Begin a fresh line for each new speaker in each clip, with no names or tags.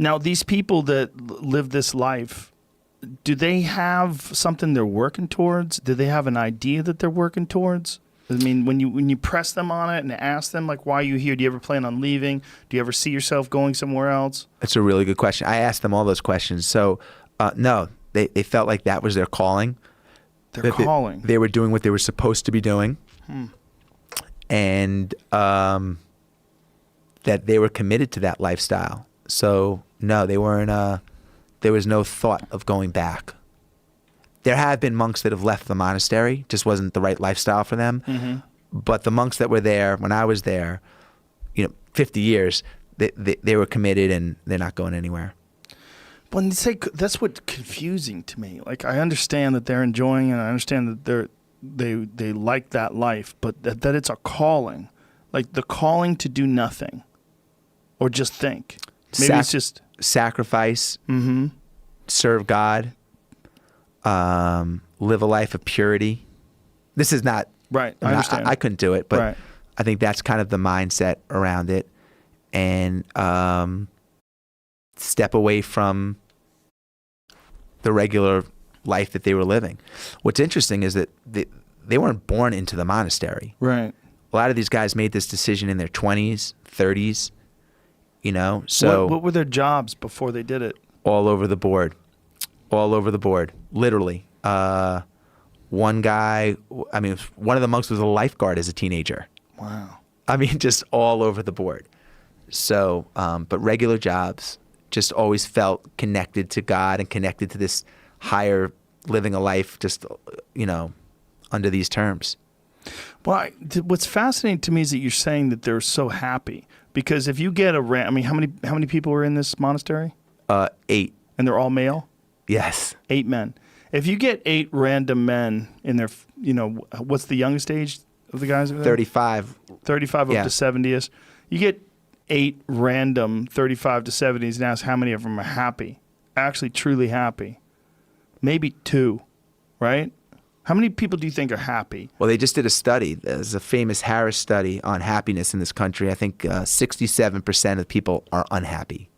Now, these people that live this life, do they have something they're working towards? Do they have an idea that they're working towards? I mean, when you press them on it and ask them, like, why are you here? Do you ever plan on leaving? Do you ever see yourself going somewhere else?
That's a really good question. I asked them all those questions. So, no, they felt like that was their calling.
Their calling.
They were doing what they were supposed to be doing. And that they were committed to that lifestyle. So, no, they weren't, there was no thought of going back. There have been monks that have left the monastery, just wasn't the right lifestyle for them. But the monks that were there, when I was there, 50 years, they were committed and they're not going anywhere.
When you say, that's what's confusing to me. Like, I understand that they're enjoying it, and I understand that they like that life, but that it's a calling. Like, the calling to do nothing or just think. Maybe it's just
sacrifice, serve God, live a life of purity. This is not
right. I understand.
I couldn't do it, but
right.
I think that's kind of the mindset around it, and step away from the regular life that they were living. What's interesting is that they weren't born into the monastery.
Right.
A lot of these guys made this decision in their 20s, 30s. So
what were their jobs before they did it?
All over the board, literally. One guy, one of the monks was a lifeguard as a teenager.
Wow.
Just all over the board. So, but regular jobs, just always felt connected to God and connected to this higher living a life, just, under these terms.
Well, what's fascinating to me is that you're saying that they're so happy. Because if you get how many people were in this monastery?
8.
And they're all male?
Yes.
8 men. If you get 8 random men in their, what's the youngest age of the guys over there?
35.
35 up to 70ish. You get 8 random 35 to 70s and ask how many of them are happy. Actually, truly happy. Maybe 2, right? How many people do you think are happy?
Well, they just did a study. There's a famous Harris study on happiness in this country. I think 67% of people are unhappy.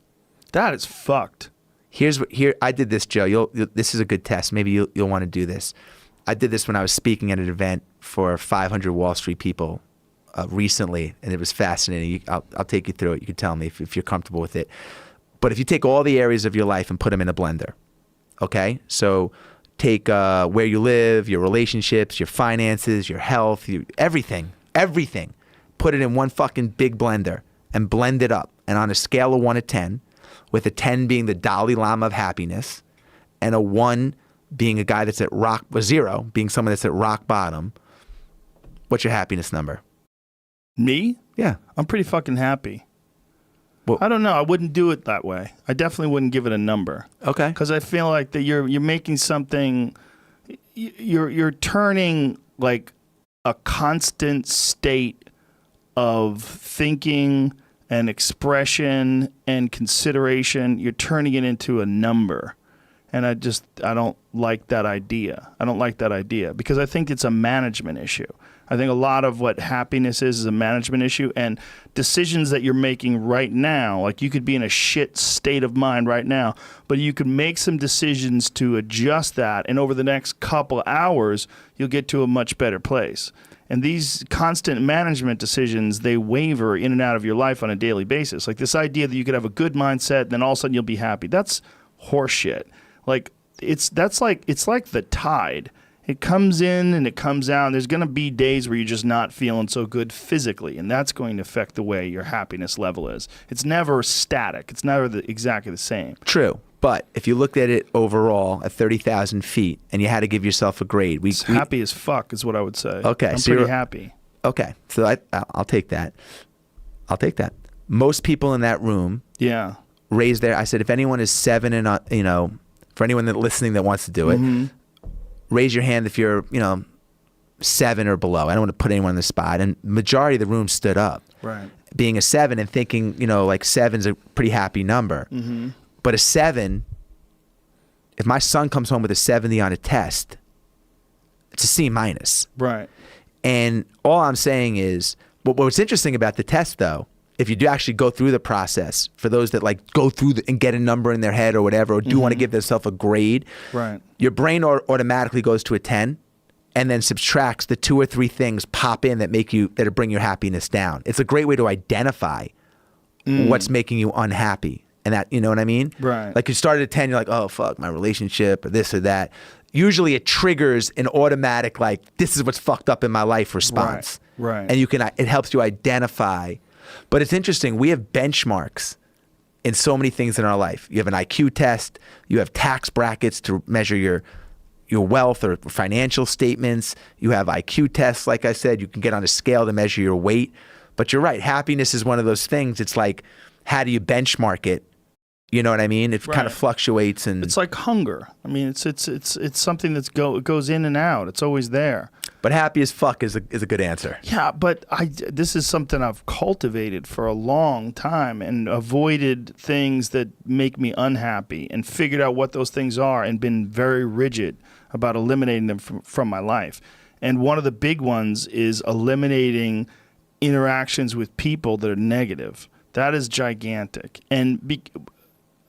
That is fucked.
Here I did this, Joe. This is a good test. Maybe you'll want to do this. I did this when I was speaking at an event for 500 Wall Street people recently, and it was fascinating. I'll take you through it. You can tell me if you're comfortable with it. But if you take all the areas of your life and put them in a blender, okay? So take where you live, your relationships, your finances, your health, everything. Put it in one fucking big blender and blend it up. And on a scale of 1 to 10, with a 10 being the Dalai Lama of happiness, and a 1 being a guy that's at a 0 being someone that's at rock bottom, what's your happiness number?
Me?
Yeah.
I'm pretty fucking happy.
Well,
I don't know. I wouldn't do it that way. I definitely wouldn't give it a number.
Okay.
Because I feel like that you're making something, you're turning like a constant state of thinking and expression and consideration. You're turning it into a number. And I don't like that idea. I don't like that idea because I think it's a management issue. I think a lot of what happiness is a management issue, and decisions that you're making right now, like you could be in a shit state of mind right now, but you could make some decisions to adjust that, and over the next couple hours, you'll get to a much better place. And these constant management decisions, they waver in and out of your life on a daily basis. Like this idea that you could have a good mindset, and then all of a sudden you'll be happy. That's horseshit. Like it's like the tide. It comes in and it comes out. And there's going to be days where you're just not feeling so good physically, and that's going to affect the way your happiness level is. It's never static. It's never exactly the same.
True. But if you looked at it overall at 30,000 feet and you had to give yourself a grade.
Happy as fuck is what I would say.
Okay.
I'm pretty happy.
Okay. So I'll take that. Most people in that room raised their, I said, if anyone is 7 and, for anyone that listening that wants to do it, raise your hand if you're, 7 or below. I don't want to put anyone on the spot. And majority of the room stood up.
Right.
Being a 7 and thinking, like 7's a pretty happy number. Mm-hmm. But a 7, if my son comes home with a 70 on a test, it's a C minus.
Right.
And all I'm saying is, what's interesting about the test though, if you do actually go through the process, for those that like go through and get a number in their head or whatever, or do want to give themselves a grade,
Right.
your brain automatically goes to a 10 and then subtracts the 2 or 3 things pop in that bring your happiness down. It's a great way to identify what's making you unhappy. And that, you know what I mean?
Right.
Like you started at 10, you're like, oh, fuck, my relationship or this or that. Usually it triggers an automatic, like, this is what's fucked up in my life response.
Right.
And it helps you identify. But it's interesting. We have benchmarks in so many things in our life. You have an IQ test. You have tax brackets to measure your wealth or financial statements. You have IQ tests, like I said. You can get on a scale to measure your weight. But you're right. Happiness is one of those things. It's like, how do you benchmark it? You know what I mean? It kind of fluctuates, and
it's like hunger. I mean, it's something that's goes in and out. It's always there.
But happy as fuck is a good answer.
Yeah, but this is something I've cultivated for a long time and avoided things that make me unhappy and figured out what those things are and been very rigid about eliminating them from my life. And one of the big ones is eliminating interactions with people that are negative. That is gigantic. And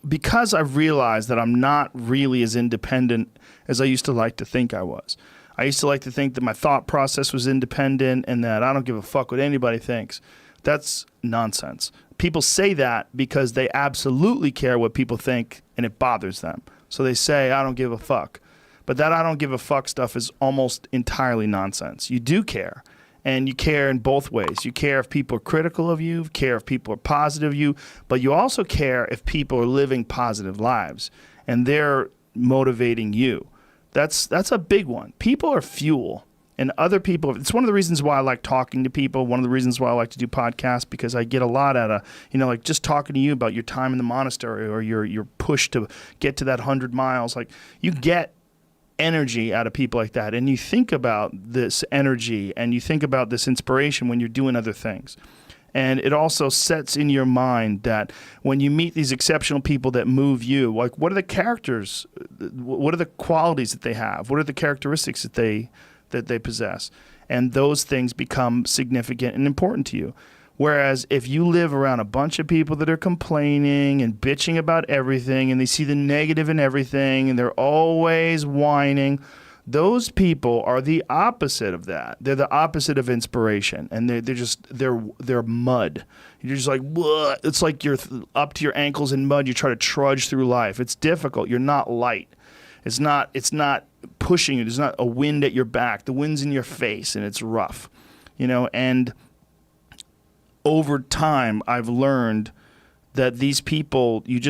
because I've realized that I'm not really as independent as I used to like to think I was. I used to like to think that my thought process was independent and that I don't give a fuck what anybody thinks. That's nonsense. People say that because they absolutely care what people think and it bothers them. So they say, I don't give a fuck. But that I don't give a fuck stuff is almost entirely nonsense. You do care. And you care in both ways. You care if people are critical of you, care if people are positive of you, but you also care if people are living positive lives and they're motivating you. That's a big one. People are fuel, and other people, it's one of the reasons why I like talking to people, one of the reasons why I like to do podcasts, because I get a lot out of, like just talking to you about your time in the monastery or your push to get to that 100 miles. Like, you get energy out of people like that, and you think about this energy and you think about this inspiration when you're doing other things. And it also sets in your mind that when you meet these exceptional people that move you, like, what are the characters, what are the qualities that they have, what are the characteristics that they possess, and those things become significant and important to you. Whereas if you live around a bunch of people that are complaining and bitching about everything and they see the negative in everything and they're always whining, those people are the opposite of that. They're the opposite of inspiration, and they're mud. You're just like, "Whoa." It's like you're up to your ankles in mud. You try to trudge through life. It's difficult. You're not light. It's not pushing you. There's not a wind at your back. The wind's in your face, and it's rough, and over time, I've learned that these people, you're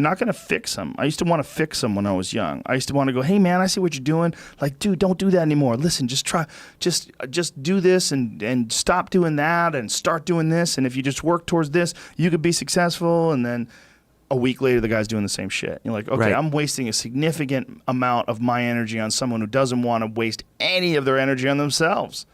not going to fix them. I used to want to fix them when I was young. I used to want to go, hey man, I see what you're doing. Like, dude, don't do that anymore. Listen, just do this and stop doing that and start doing this. And if you just work towards this, you could be successful. And then a week later, the guy's doing the same shit. You're like, okay, right. I'm wasting a significant amount of my energy on someone who doesn't want to waste any of their energy on themselves.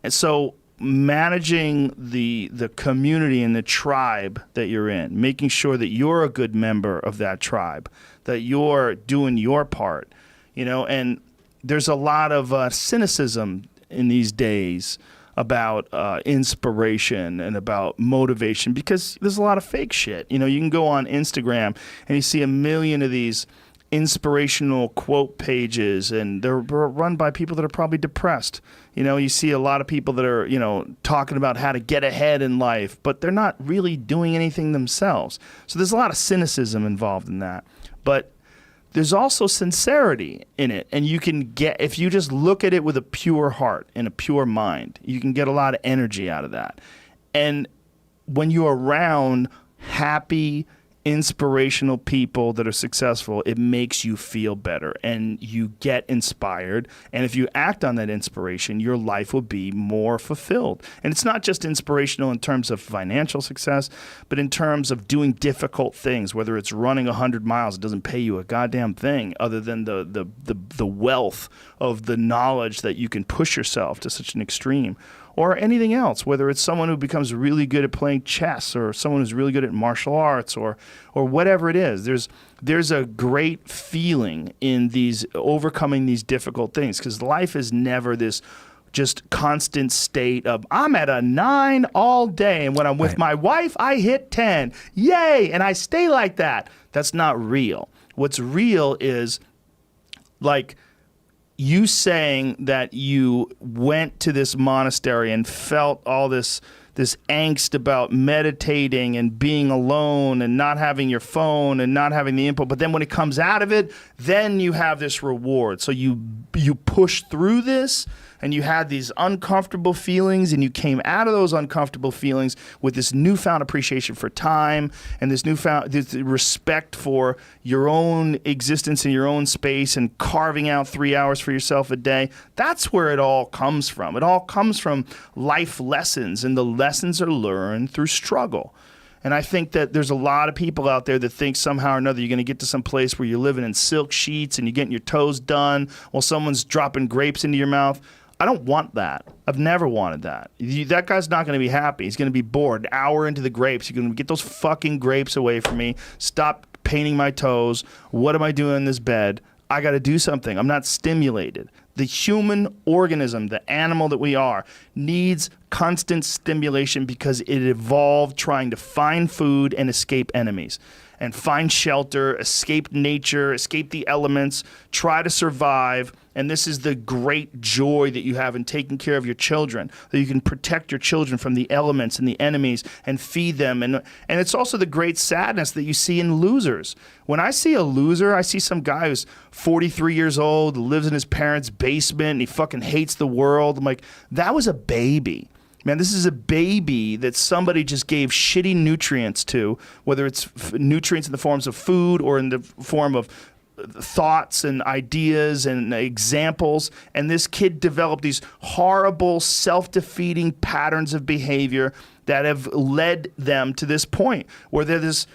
And so managing the community and the tribe that you're in, making sure that you're a good member of that tribe, that you're doing your part, and there's a lot of cynicism in these days about inspiration and about motivation because there's a lot of fake shit. You can go on Instagram and you see a million of these inspirational quote pages, and they're run by people that are probably depressed. You see a lot of people that are, talking about how to get ahead in life, but they're not really doing anything themselves. So there's a lot of cynicism involved in that. But there's also sincerity in it, and you can get, if you just look at it with a pure heart and a pure mind, you can get a lot of energy out of that. And when you're around happy, inspirational people that are successful, it makes you feel better and you get inspired. And if you act on that inspiration, your life will be more fulfilled. And it's not just inspirational in terms of financial success, but in terms of doing difficult things, whether it's running 100 miles, it doesn't pay you a goddamn thing other than the wealth of the knowledge that you can push yourself to such an extreme. Or anything else, whether it's someone who becomes really good at playing chess or someone who's really good at martial arts or whatever it is. There's a great feeling in these overcoming these difficult things because life is never this just constant state of I'm at a 9 all day, and when I'm with my wife, I hit 10. Yay! And I stay like that. That's not real. What's real is like you saying that you went to this monastery and felt all this angst about meditating and being alone and not having your phone and not having the input. But then when it comes out of it, then you have this reward. So you push through this and you had these uncomfortable feelings and you came out of those uncomfortable feelings with this newfound appreciation for time and this respect for your own existence in your own space and carving out 3 hours for yourself a day. That's where it all comes from. It all comes from life lessons, and the lessons are learned through struggle. And I think that there's a lot of people out there that think somehow or another you're going to get to some place where you're living in silk sheets and you're getting your toes done while someone's dropping grapes into your mouth. I don't want that. I've never wanted that. That guy's not going to be happy. He's going to be bored. An hour into the grapes, you're going to get those fucking grapes away from me. Stop painting my toes. What am I doing in this bed? I got to do something. I'm not stimulated. The human organism, the animal that we are, needs constant stimulation because it evolved trying to find food and escape enemies and find shelter, escape nature, escape the elements, try to survive. And this is the great joy that you have in taking care of your children, that you can protect your children from the elements and the enemies and feed them. And it's also the great sadness that you see in losers. When I see a loser, I see some guy who's 43 years old, lives in his parents' basement, and he fucking hates the world. I'm like, that was a baby. Man, this is a baby that somebody just gave shitty nutrients to, whether it's nutrients in the forms of food or in the form of thoughts and ideas and examples. And this kid developed these horrible, self-defeating patterns of behavior that have led them to this point where they're this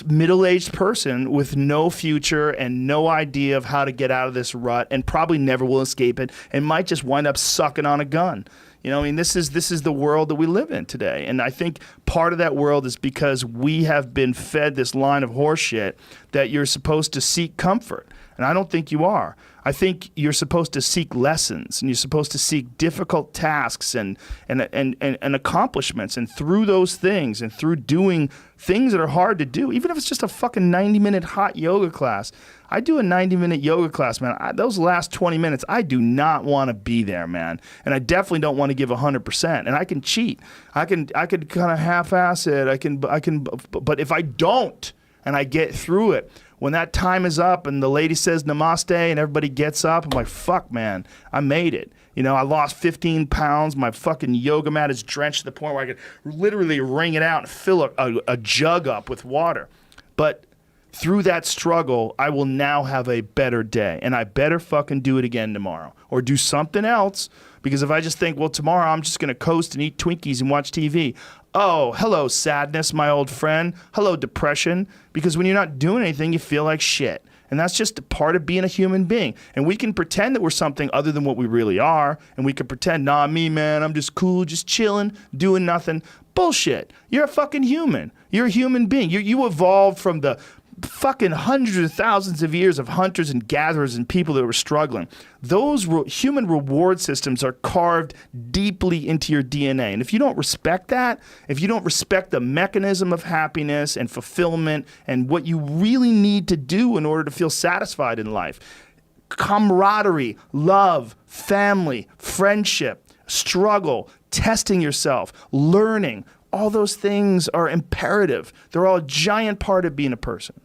middle-aged person with no future and no idea of how to get out of this rut and probably never will escape it and might just wind up sucking on a gun. You know, I mean, this is the world that we live in today. And I think part of that world is because we have been fed this line of horseshit that you're supposed to seek comfort. And I don't think you are. I think you're supposed to seek lessons, and you're supposed to seek difficult tasks and accomplishments. And through those things and through doing things that are hard to do, even if it's just a fucking 90-minute hot yoga class. I do a 90-minute yoga class, man. Those last 20 minutes, I do not want to be there, man. And I definitely don't want to give 100%. And I can cheat. I could kind of half-ass it. I can. But if I don't, and I get through it, when that time is up and the lady says namaste and everybody gets up, I'm like, fuck, man, I made it. You know, I lost 15 pounds. My fucking yoga mat is drenched to the point where I could literally wring it out and fill a jug up with water. But through that struggle, I will now have a better day. And I better fucking do it again tomorrow or do something else. Because if I just think, well, tomorrow I'm just going to coast and eat Twinkies and watch TV. Oh, hello, sadness, my old friend. Hello, depression. Because when you're not doing anything, you feel like shit. And that's just a part of being a human being. And we can pretend that we're something other than what we really are. And we can pretend, nah, me, man, I'm just cool, just chilling, doing nothing. Bullshit. You're a fucking human. You're a human being. You evolved from the fucking hundreds of thousands of years of hunters and gatherers and people that were struggling. Those human reward systems are carved deeply into your DNA. And if you don't respect that, if you don't respect the mechanism of happiness and fulfillment and what you really need to do in order to feel satisfied in life, camaraderie, love, family, friendship, struggle, testing yourself, learning, all those things are imperative. They're all a giant part of being a person.